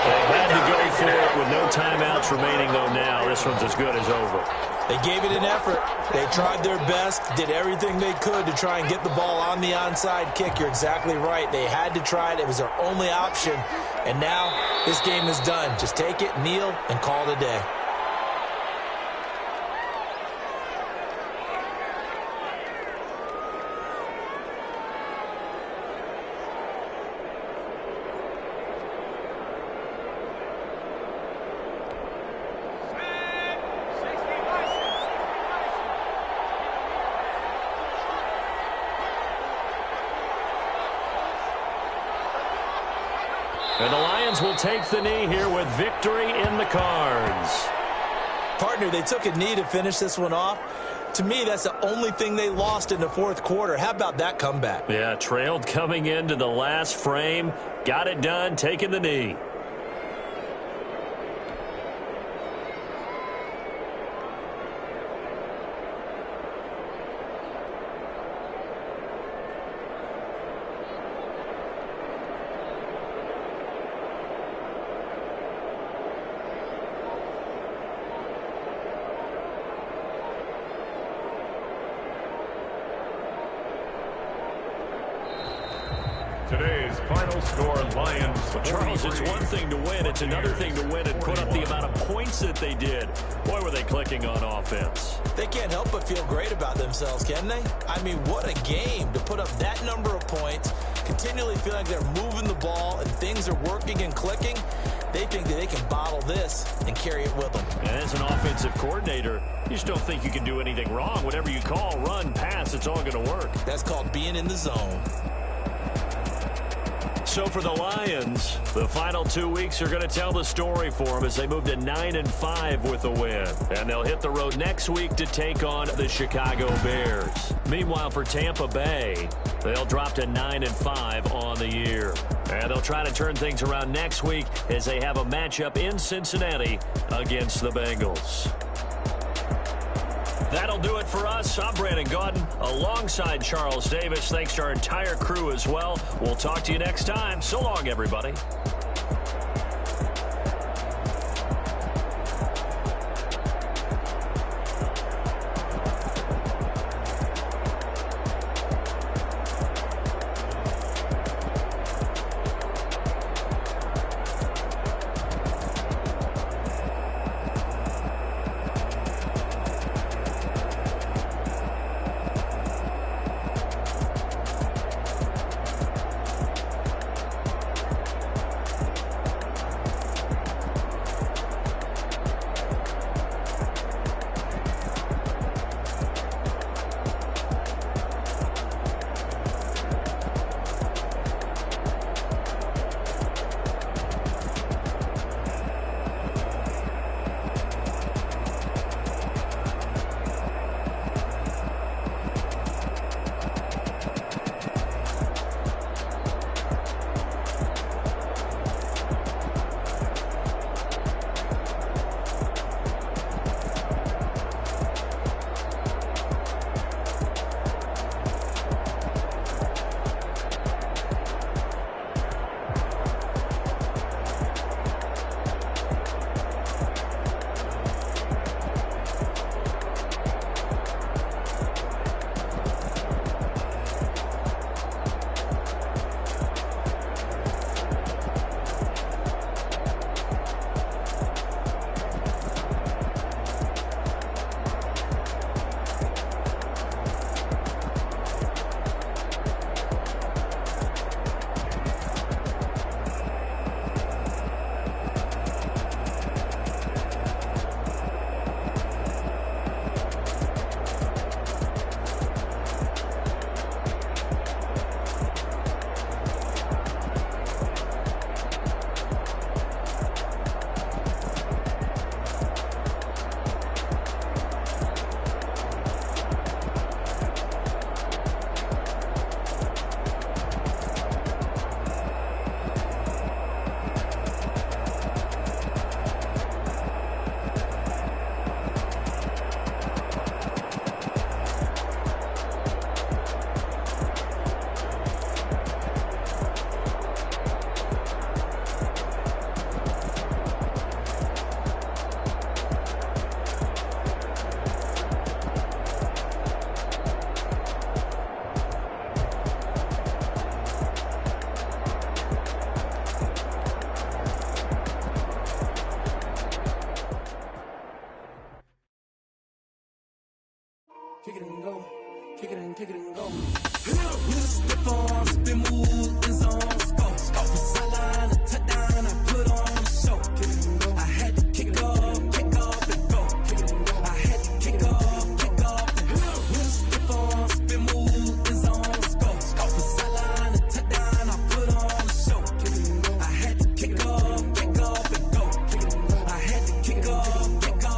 They had to go for it with no timeouts remaining, though, now. This one's as good as over. They gave it an effort. They tried their best, did everything they could to try and get the ball on the onside kick. You're exactly right. They had to try it. It was their only option. And now this game is done. Just take it, kneel, and call it a day. And the Lions will take the knee here with victory in the cards. Partner, they took a knee to finish this one off. To me, that's the only thing they lost in the fourth quarter. How about that comeback? Yeah, trailed coming into the last frame. Got it done, taking the knee. Today's final score, Lions. Well, Charles, it's one thing to win. It's another thing to win and put up the amount of points that they did. Boy, were they clicking on offense. They can't help but feel great about themselves, can they? I mean, what a game to put up that number of points, continually feeling like they're moving the ball and things are working and clicking. They think that they can bottle this and carry it with them. And as an offensive coordinator, you just don't think you can do anything wrong. Whatever you call, run, pass, it's all going to work. That's called being in the zone. So for the Lions, the final 2 weeks are going to tell the story for them as they move to 9-5 with a win. And they'll hit the road next week to take on the Chicago Bears. Meanwhile, for Tampa Bay, they'll drop to 9-5 on the year. And they'll try to turn things around next week as they have a matchup in Cincinnati against the Bengals. That'll do it for us. I'm Brandon Gaudin. alongside Charles Davis. Thanks to our entire crew as well. We'll talk to you next time. So long, everybody. Kick it and go. Kick it and kick it and go. With a stiff arm, spin move, in zone, scope. Off the sideline, a touchdown, I put on the show. Kick it and go. I had to kick off and go. Kick it and go. I had to kick off and go. With a stiff arm, spin move, in zone, scope. Off the sideline, a touchdown, I put on the show. Kick it and go. I had to kick off and go. Kick it and go. I had to kick off and go.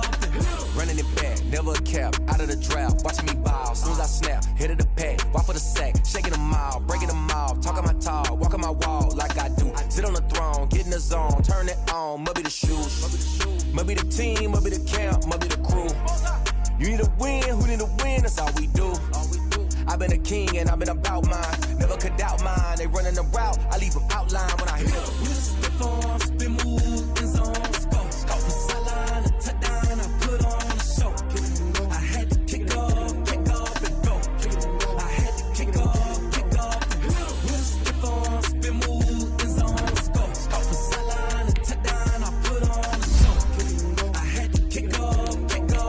Running it back, never a cap, out of the draft, watching me ball, soon as I snap, hit of the pack, walk for the sack, shaking them all, breaking them off, talking my talk, walking my wall like I do, sit on the throne, get in the zone, turn it on, must be the shoes, must be the team, must be the camp, must be the crew, you need a win, who need a win, that's all we do, I've been a king and I've been about mine, never could doubt mine, they running the route, I leave them outline when I hit them. With a stiff arm, spin move, in zone, scope. Off the sideline, a touchdown, I put on the show. Kick it and go. I had to kick off and go. Kick it and go. I had to kick off and go. With a stiff arm, spin move, in zone, scope. Off the sideline, a touchdown, I put on the show. Kick it and go. I had to kick off and go.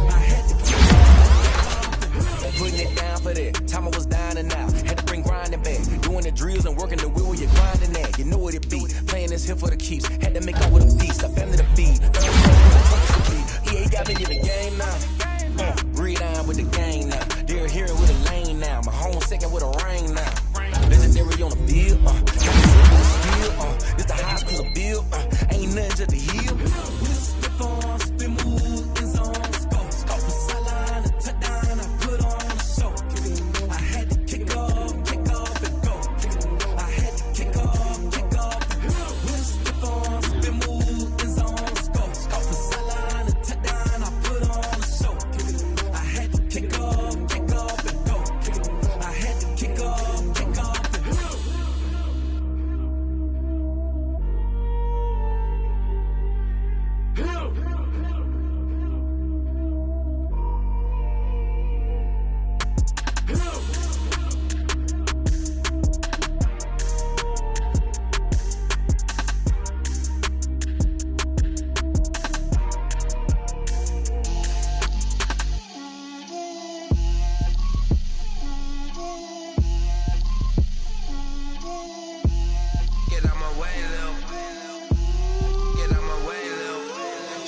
I had to kick off and go. Putting it down for that, time I was down and out, had to bring grinding back, doing the drills and working the wheel where you're grinding at, you know what it be, playing this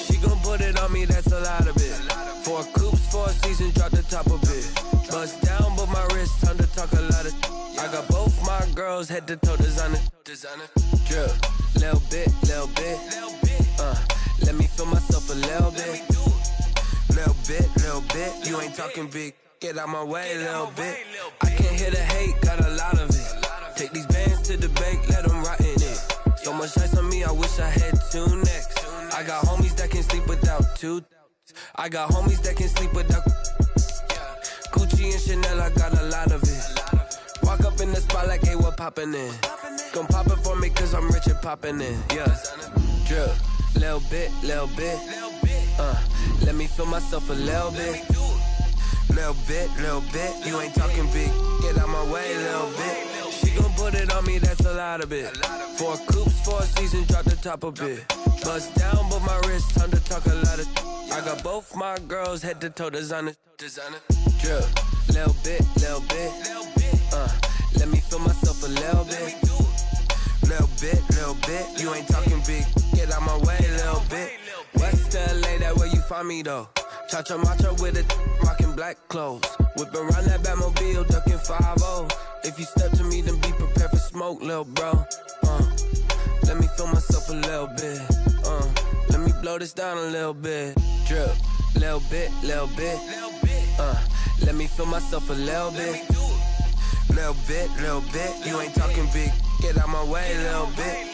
She gon' put it on me, that's a lot of it. 4 coops, 4 seasons, drop the top a bit. Bust down, but my wrist, time to talk a lot of. I got both my girls head to toe designer. Drip, little bit. Let me feel myself a little bit. Little bit. You ain't talking big. Get out my way, little bit. I can't hear the hate, got a lot of it. Take these bands to the bank, let them rot in it. So much ice on me, I wish I had 2 necks. I got homies that can sleep without 2. I got homies that can sleep without Gucci and Chanel, I got a lot of it. Walk up in the spot like, hey, what poppin' in? Gon' pop it for me cause I'm rich and poppin' in, yeah. Drip, little bit. Let me feel myself a little bit. Little bit. You ain't talking big. Get out my way, little bit. She gon' put it on me, that's a lot of it. 4 coops, 4 seasons, drop the top a bit. Bust down, but my wrist, time to talk a lot of. I got both my girls head to toe designer. Drip, little bit. Let me feel myself a little bit. Little bit. You ain't talking big. Get out my way, little bit. West LA, that where you find me though. Cha-cha matcha with a rockin' black clothes. Whippin' around that Batmobile, duckin' 5-0. If you step to me, then be prepared for smoke, lil' bro. Let me feel myself a little bit. Let me blow this down a little bit. Drip, little bit. Let me feel myself a little bit. Little bit. You ain't talking big. Get out my way, little bit.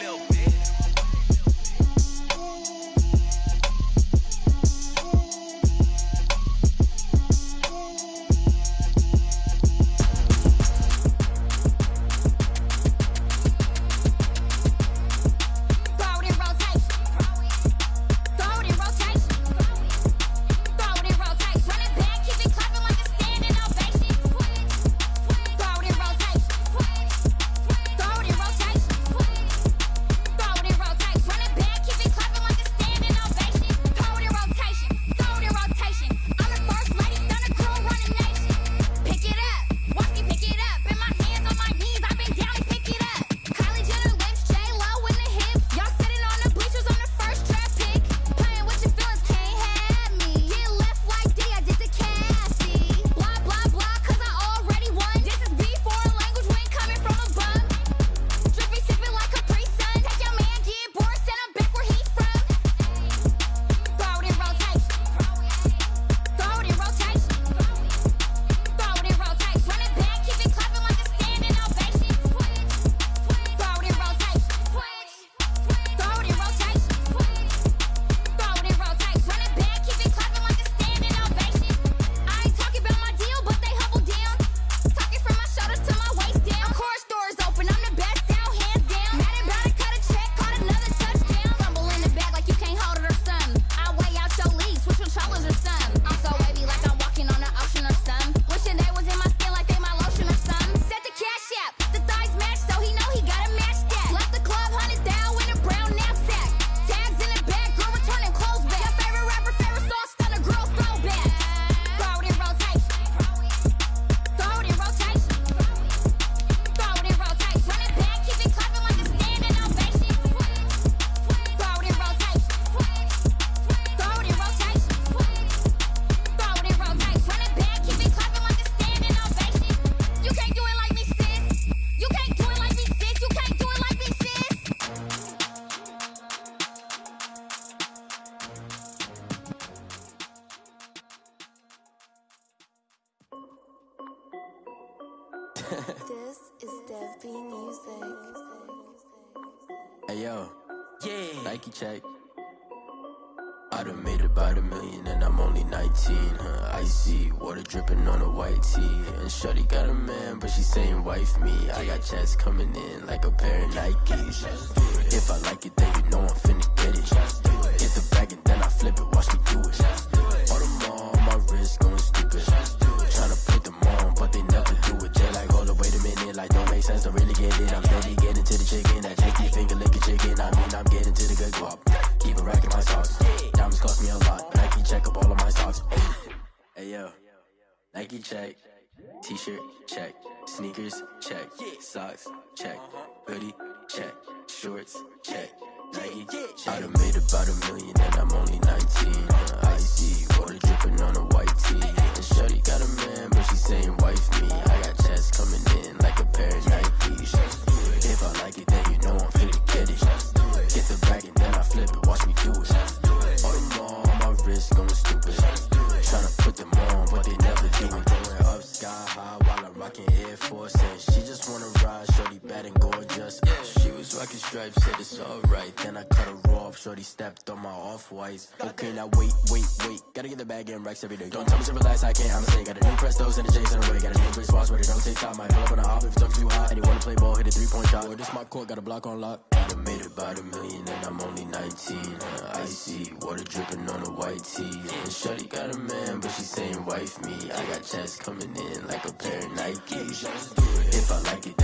This is Dev B Music. Hey yo, Yeah. Nike check. I done made about $1 million and I'm only 19, Icy, water dripping on a white tee. And shorty got a man, but she saying wife me. I got checks coming in like a pair of Nikes. If I like it, then you know I'm finna get it. Get the bag and then I flip it, watch me do it. All them on my wrist going stupid. Tryna put them on, but they never do it. They like, hold up, wait a minute, like don't make sense, don't really get it. I'm steady getting to the chicken, that chicky finger licking chicken. I mean, I'm getting to the good guap. Keep a rack in my socks. Diamonds cost me a lot. Nike check up all of my stocks. Hey yo, Nike check. T-shirt check. Sneakers check. Socks check. Hoodie check. Shorts check. Nike. I done made about $1 million and I'm only 19. wrist going stupid. Tryna put them on, but they never do it. Going up sky high while I'm rocking Air Force. And she just wanna ride, shorty bad and gorgeous. She was rocking stripes, said it's alright. Then I cut her off, shorty stepped on my off-whites. Okay, now wait. Gotta get the bag and racks every day. Don't tell me to relax, I can't, I'ma say. Got a new Prestos and the J's in the way. Got a new Chris Foss, but it don't take time. Might pull up on the hop if it talks too hot. And you wanna play ball, hit a 3-point shot. Boy, this my court, got a block on lock. I done made about $1 million and I'm only 19. Icy, water dripping on a white tee. And shorty got a man, but she saying wife me. I got checks coming in like a pair of Nikes. If I like it,